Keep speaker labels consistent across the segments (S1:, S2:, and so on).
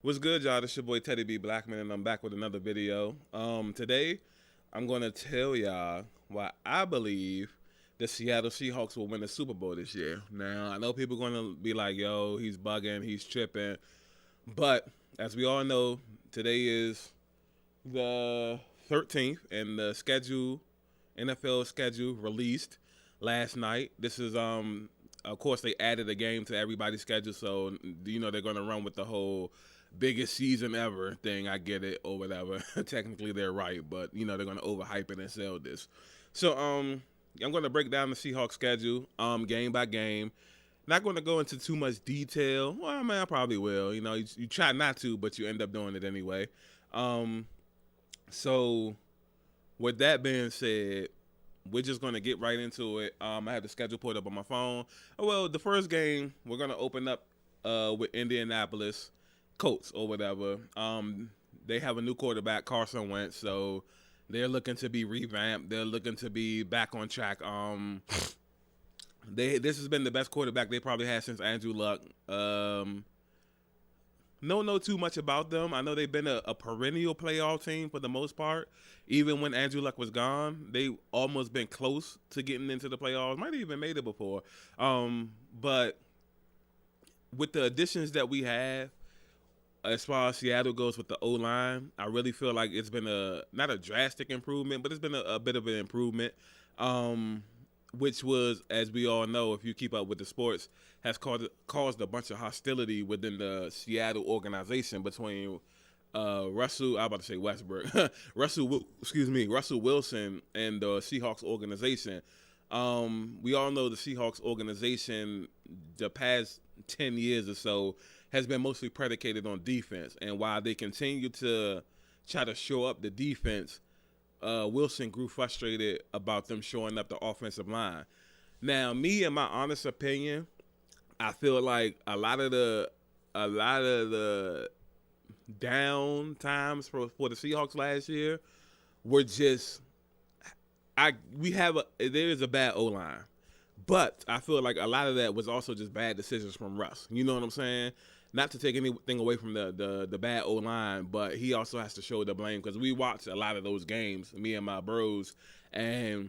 S1: What's good, y'all? This your boy Teddy B Blackman, and I'm back with another video. Today I'm gonna tell y'all why I believe the Seattle Seahawks will win the Super Bowl this year. Now I know people are gonna be like, "Yo, he's bugging, he's tripping," but as we all know, today is the 13th, and the NFL schedule released last night. This is of course they added a game to everybody's schedule, so they're gonna run with the whole biggest season ever thing. I get it or whatever. Technically they're right, but they're gonna overhype it and sell this. So I'm gonna break down the Seahawks schedule game by game. Not going to go into too much detail. Well, I mean, I probably will. You try not to, but you end up doing it anyway. So with that being said, we're just going to get right into it. I have the schedule pulled up on my phone. Well, the first game, we're going to open up with Indianapolis Colts or whatever. They have a new quarterback, Carson Wentz, so they're looking to be revamped. They're looking to be back on track. This has been the best quarterback they probably had since Andrew Luck. Don't know too much about them. I know they've been a perennial playoff team for the most part. Even when Andrew Luck was gone, they almost been close to getting into the playoffs. Might have even made it before. But with the additions that we have, as far as Seattle goes with the O-line, I really feel like it's been not a drastic improvement, but it's been a bit of an improvement. Which was, as we all know, if you keep up with the sports, has caused a bunch of hostility within the Seattle organization between Russell, I was about to say Westbrook, Russell Wilson and the Seahawks organization. We all know the Seahawks organization, the past 10 years or so, has been mostly predicated on defense. And while they continue to try to shore up the defense, Wilson grew frustrated about them showing up the offensive line. Now, me, in my honest opinion, I feel like a lot of the down times for the Seahawks last year were just there is a bad O-line. But I feel like a lot of that was also just bad decisions from Russ. You know what I'm saying? Not to take anything away from the bad O-line, but he also has to show the blame because we watched a lot of those games, me and my bros, and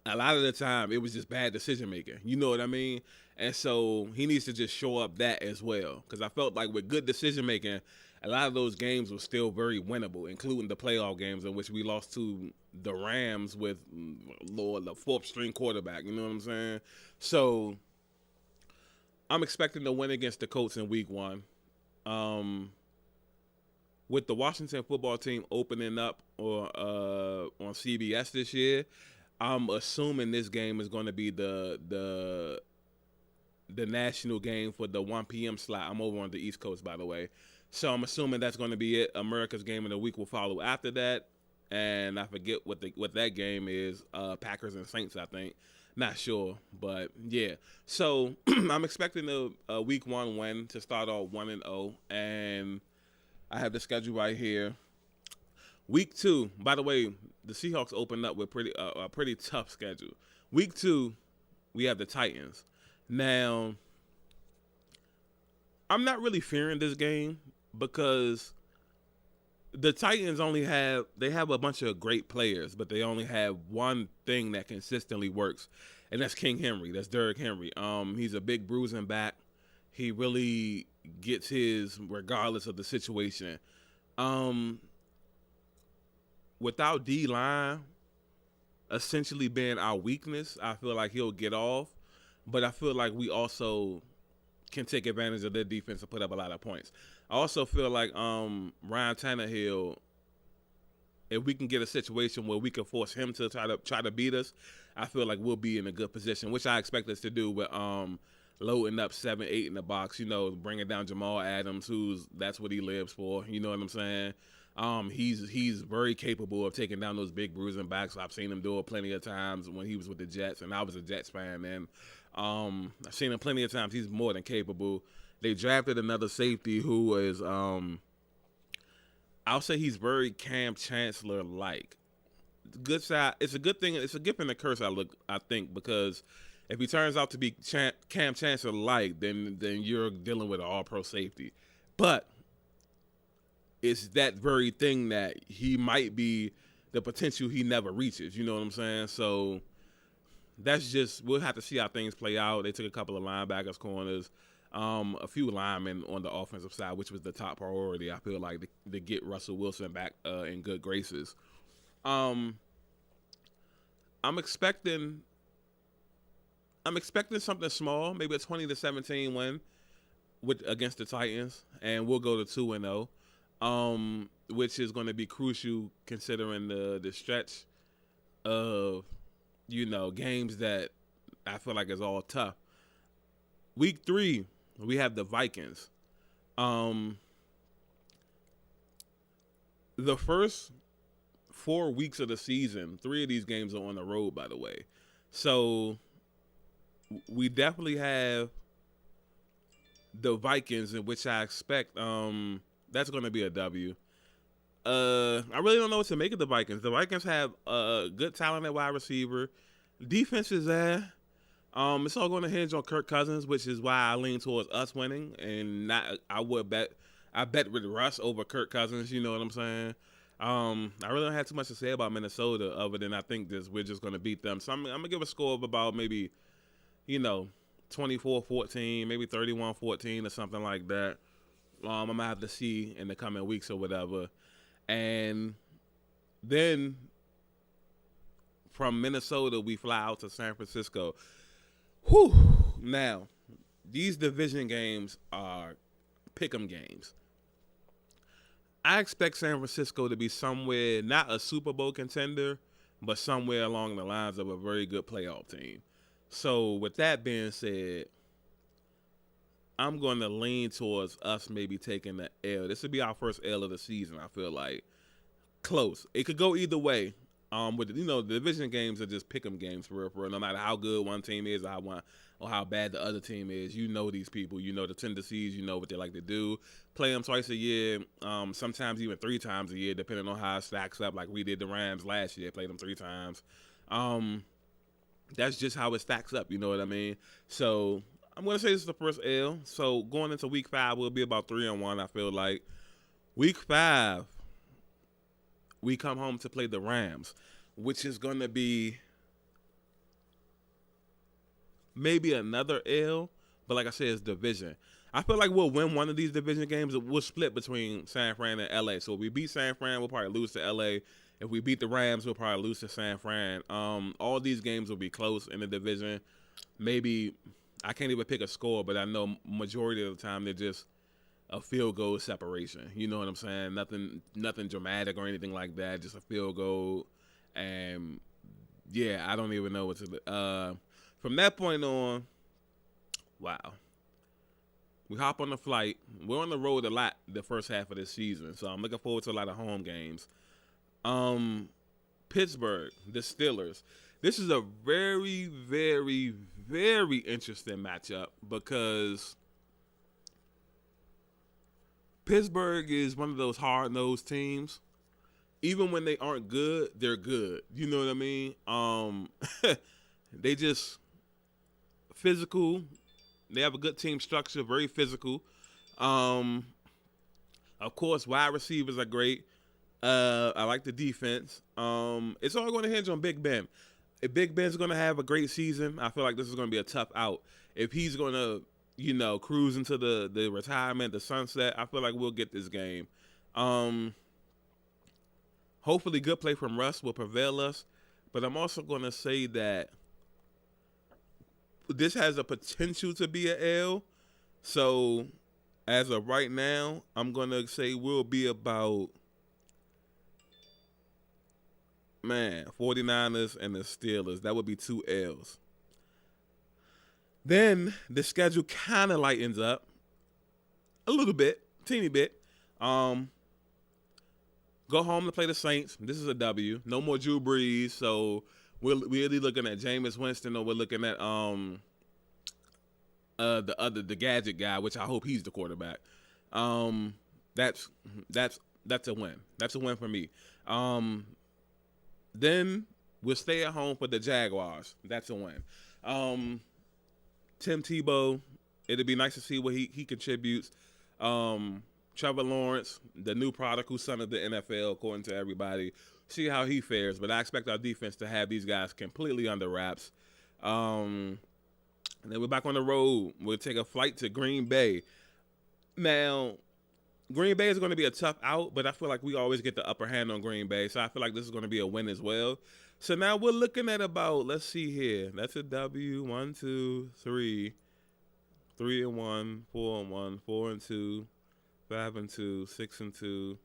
S1: a lot of the time it was just bad decision making. You know what I mean? And so he needs to just show up that as well because I felt like with good decision making, a lot of those games were still very winnable, including the playoff games in which we lost to the Rams with the fourth string quarterback. You know what I'm saying? So I'm expecting to win against the Colts in week 1. With the Washington football team opening up on CBS this year, I'm assuming this game is going to be the national game for the 1 p.m. slot. I'm over on the East Coast, by the way. So I'm assuming that's going to be it. America's game of the week will follow after that. And I forget what that game is. Packers and Saints, I think. Not sure, but yeah. So I'm expecting a week 1 win to start off 1-0, and I have the schedule right here. Week 2, by the way, the Seahawks opened up with a pretty tough schedule. Week 2, we have the Titans. Now, I'm not really fearing this game because the Titans have a bunch of great players, but they only have one thing that consistently works, and that's King Henry. That's Derrick Henry. He's a big bruising back. He really gets his regardless of the situation. Without D-line essentially being our weakness, I feel like he'll get off, but I feel like we also can take advantage of their defense and put up a lot of points. I also feel like Ryan Tannehill, if we can get a situation where we can force him to try to beat us, I feel like we'll be in a good position, which I expect us to do with loading up 7-8 in the box, bringing down Jamal Adams, that's what he lives for, you know what I'm saying? He's very capable of taking down those big bruising backs. I've seen him do it plenty of times when he was with the Jets, and I was a Jets fan, and I've seen him plenty of times. He's more than capable. They drafted another safety who is, I'll say he's very Cam Chancellor-like. Good side. It's a good thing. It's a gift and a curse. I think because if he turns out to be Cam Chancellor-like, then you're dealing with an all-pro safety. But it's that very thing that he might be the potential he never reaches. You know what I'm saying? So that's just, we'll have to see how things play out. They took a couple of linebackers, corners, a few linemen on the offensive side, which was the top priority. I feel like to get Russell Wilson back in good graces. I'm expecting something small, maybe a 20-17 win against the Titans, and we'll go to 2-0, which is going to be crucial considering the stretch of games that I feel like is all tough. Week 3, we have the Vikings. The first 4 weeks of the season, 3 of these games are on the road, by the way. So we definitely have the Vikings, in which I expect that's going to be a W. I really don't know what to make of the Vikings. The Vikings have a good talent at wide receiver. Defense is there. It's all going to hinge on Kirk Cousins, which is why I lean towards us winning, and I bet with Russ over Kirk Cousins. You know what I'm saying? I really don't have too much to say about Minnesota other than I think we're just going to beat them. So I'm going to give a score of about maybe, 24-14, maybe 31-14 or something like that. I'm going to have to see in the coming weeks or whatever. And then from Minnesota, we fly out to San Francisco. Whew. Now, these division games are pick'em games. I expect San Francisco to be somewhere, not a Super Bowl contender, but somewhere along the lines of a very good playoff team. So with that being said, I'm going to lean towards us maybe taking the L. This would be our first L of the season, I feel like. Close. It could go either way. With the division games are just pick 'em games for real. No matter how good one team is or how bad the other team is, you know these people. You know the tendencies. You know what they like to do. Play them twice a year, sometimes even 3 times a year, depending on how it stacks up. Like we did the Rams last year, played them 3 times. That's just how it stacks up. You know what I mean? So I'm going to say this is the first L. So going into week 5, we'll be about 3-1, I feel like. Week 5, we come home to play the Rams, which is going to be maybe another L, but like I said, it's division. I feel like we'll win one of these division games. We'll split between San Fran and L.A. So if we beat San Fran, we'll probably lose to L.A. If we beat the Rams, we'll probably lose to San Fran. All these games will be close in the division. Maybe, I can't even pick a score, but I know majority of the time they're just a field goal separation. You know what I'm saying? Nothing dramatic or anything like that. Just a field goal. And yeah, I don't even know what to. From that point on, wow. We hop on the flight. We're on the road a lot the first half of this season, so I'm looking forward to a lot of home games. Pittsburgh, the Steelers. This is a very, very, very interesting matchup because Pittsburgh is one of those hard-nosed teams. Even when they aren't good, they're good. You know what I mean? They just physical. They have a good team structure, very physical. Of course, wide receivers are great. I like the defense. It's all going to hinge on Big Ben. If Big Ben's going to have a great season, I feel like this is going to be a tough out. If he's going to, cruise into the retirement, the sunset, I feel like we'll get this game. Hopefully good play from Russ will prevail us. But I'm also going to say that this has a potential to be an L. So as of right now, I'm going to say we'll be about, 49ers and the Steelers. That would be 2 L's. Then the schedule kind of lightens up a little bit, teeny bit. Go home to play the Saints. This is a W. No more Drew Brees. So we're really looking at Jameis Winston, or we're looking at the gadget guy, which I hope he's the quarterback. That's a win. That's a win for me. Then we'll stay at home for the Jaguars. That's a win. Tim Tebow, it'd be nice to see what he contributes. Trevor Lawrence, the new prodigal son of the NFL, according to everybody. See how he fares. But I expect our defense to have these guys completely under wraps. And then we're back on the road. We'll take a flight to Green Bay. Now, Green Bay is going to be a tough out, but I feel like we always get the upper hand on Green Bay. So I feel like this is going to be a win as well. So now we're looking at about, let's see here. That's a W. 1, 2, 3. 3-1, 4-1, 4-2, 5-2,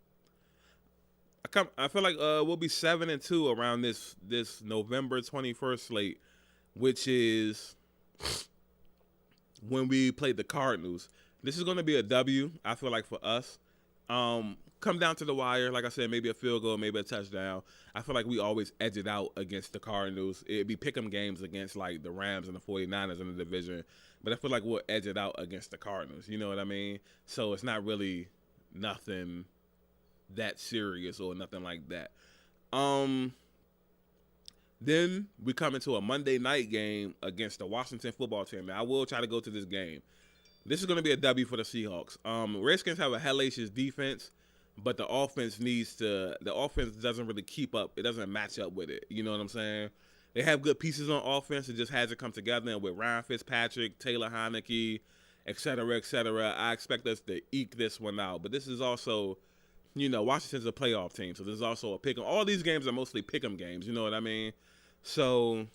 S1: 6-2. I feel like we'll be 7-2 around this November 21st slate, which is when we play the Cardinals. This is going to be a W, I feel like, for us. Come down to the wire. Like I said, maybe a field goal, maybe a touchdown. I feel like we always edge it out against the Cardinals. It'd be pick 'em games against, like, the Rams and the 49ers in the division. But I feel like we'll edge it out against the Cardinals. You know what I mean? So it's not really nothing that serious or nothing like that. Then we come into a Monday night game against the Washington football team. Now, I will try to go to this game. This is going to be a W for the Seahawks. Redskins have a hellacious defense, but the offense doesn't really keep up. It doesn't match up with it. You know what I'm saying? They have good pieces on offense. It just hasn't come together. And with Ryan Fitzpatrick, Taylor Heineke, et cetera, I expect us to eke this one out. But this is also, Washington's a playoff team. So this is also a pick 'em. All these games are mostly pick 'em games. You know what I mean? So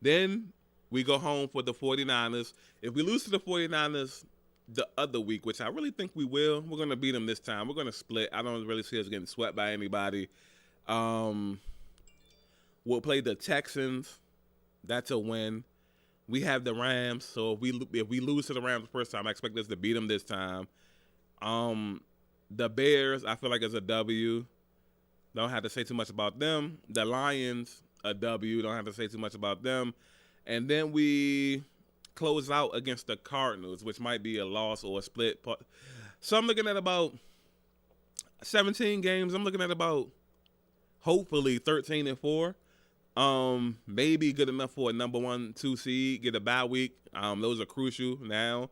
S1: then we go home for the 49ers. If we lose to the 49ers the other week, which I really think we will, we're going to beat them this time. We're going to split. I don't really see us getting swept by anybody. We'll play the Texans. That's a win. We have the Rams. So if we lose to the Rams the first time, I expect us to beat them this time. The Bears, I feel like, is a W. Don't have to say too much about them. The Lions, a W. Don't have to say too much about them. And then we close out against the Cardinals, which might be a loss or a split. So I'm looking at about 17 games. I'm looking at about, hopefully, 13-4. Maybe good enough for a number 1, 2 seed. Get a bye week. Those are crucial now.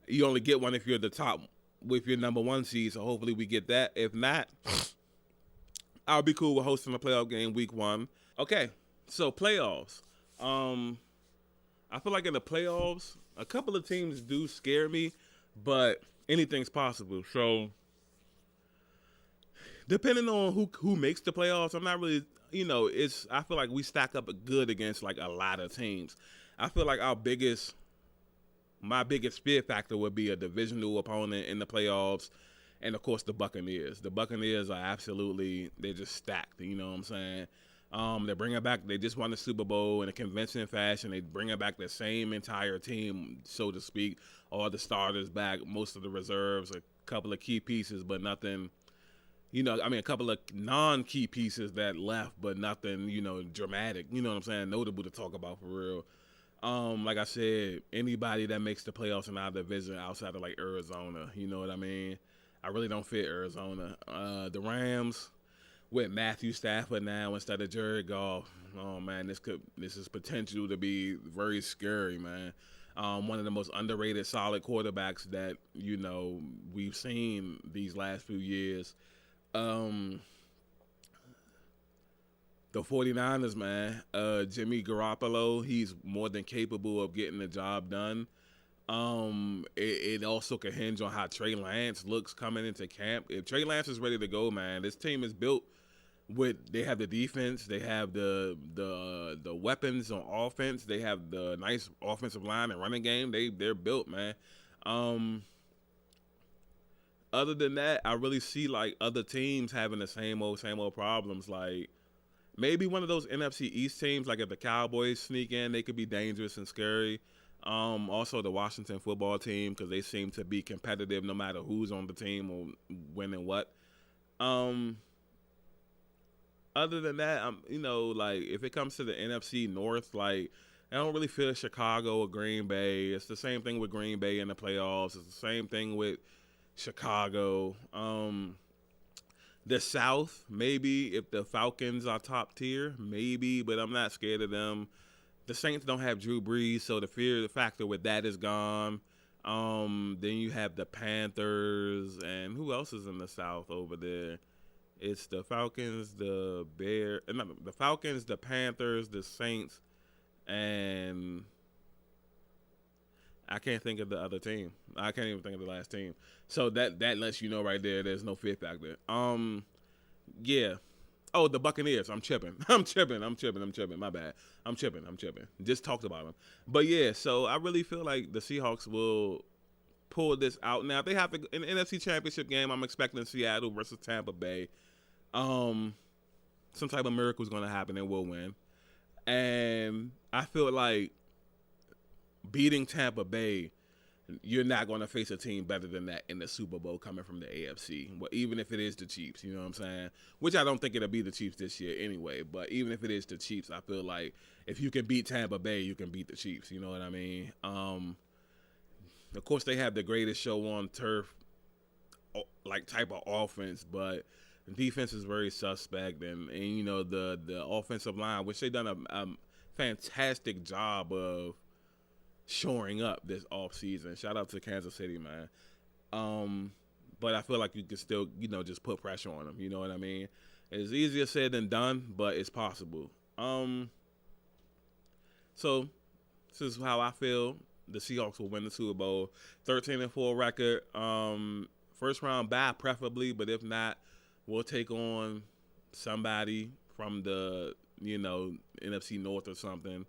S1: You only get one if you're at the top with your number 1 seed, so hopefully we get that. If not, I'll be cool with hosting a playoff game week 1. Okay, so playoffs. I feel like in the playoffs, a couple of teams do scare me, but anything's possible. So depending on who makes the playoffs, I'm not really, I feel like we stack up good against like a lot of teams. I feel like my biggest fear factor would be a divisional opponent in the playoffs. And, of course, the Buccaneers. The Buccaneers are they're just stacked, you know what I'm saying? They're bringing back, they just won the Super Bowl in a convincing fashion. They bringing back the same entire team, so to speak. All the starters back, most of the reserves, a couple of key pieces, but nothing, a couple of non-key pieces that left, but nothing, dramatic, you know what I'm saying? Notable to talk about for real. Like I said, anybody that makes the playoffs in our division outside of, like, Arizona, you know what I mean? I really don't fit Arizona. The Rams with Matthew Stafford now instead of Jared Goff. Oh man, this is potential to be very scary, man. One of the most underrated solid quarterbacks that, we've seen these last few years. The 49ers, man. Jimmy Garoppolo, he's more than capable of getting the job done. It also can hinge on how Trey Lance looks coming into camp. If Trey Lance is ready to go, man, this team is built they have the defense, they have the weapons on offense, they have the nice offensive line and running game. They're built, man. Other than that, I really see like other teams having the same old problems. Like maybe one of those NFC East teams, like if the Cowboys sneak in, they could be dangerous and scary. Also the Washington football team, because they seem to be competitive no matter who's on the team or winning what. Other than that, like if it comes to the NFC North, like I don't really feel Chicago or Green Bay. It's the same thing with Green Bay in the playoffs. It's the same thing with Chicago. The South, maybe if the Falcons are top tier, maybe, but I'm not scared of them. The Saints don't have Drew Brees, so the fear factor with that is gone. Then you have the Panthers, and who else is in the South over there? It's the Falcons, the the Falcons, the Panthers, the Saints, and I can't think of the other team. I can't even think of the last team. So that lets you know right there, there's no fear factor. Yeah. Oh, the Buccaneers. I'm tripping. My bad. I'm tripping. Just talked about them. But yeah, so I really feel like the Seahawks will pull this out. Now, if they have an NFC Championship game, I'm expecting Seattle versus Tampa Bay. Some type of miracle is going to happen and we'll win. And I feel like beating Tampa Bay, you're not going to face a team better than that in the Super Bowl coming from the AFC. Well, even if it is the Chiefs, you know what I'm saying? Which I don't think it'll be the Chiefs this year anyway. But even if it is the Chiefs, I feel like if you can beat Tampa Bay, you can beat the Chiefs. You know what I mean? Of course, they have the greatest show on turf, like type of offense, but the defense is very suspect, and you know the offensive line, which they done a fantastic job of shoring up this offseason. Shout out to Kansas City, man. But I feel like you can still, you know, just put pressure on them. You know what I mean? It's easier said than done, but it's possible. So this is how I feel. The Seahawks will win the Super Bowl. 13-4 record. First round bye, preferably, but if not, we'll take on somebody from the, you know, NFC North or something.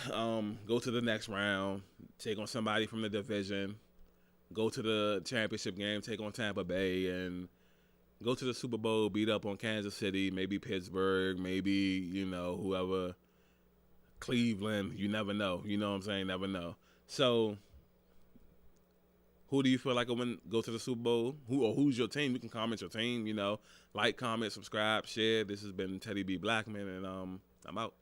S1: Go to the next round, take on somebody from the division, go to the championship game, take on Tampa Bay, and go to the Super Bowl, beat up on Kansas City, maybe Pittsburgh, maybe, you know, whoever, Cleveland. You never know. You know what I'm saying? Never know. So, who do you feel like will go to the Super Bowl? Who's your team? You can comment your team, you know. Like, comment, subscribe, share. This has been Teddy B. Blackman, and I'm out.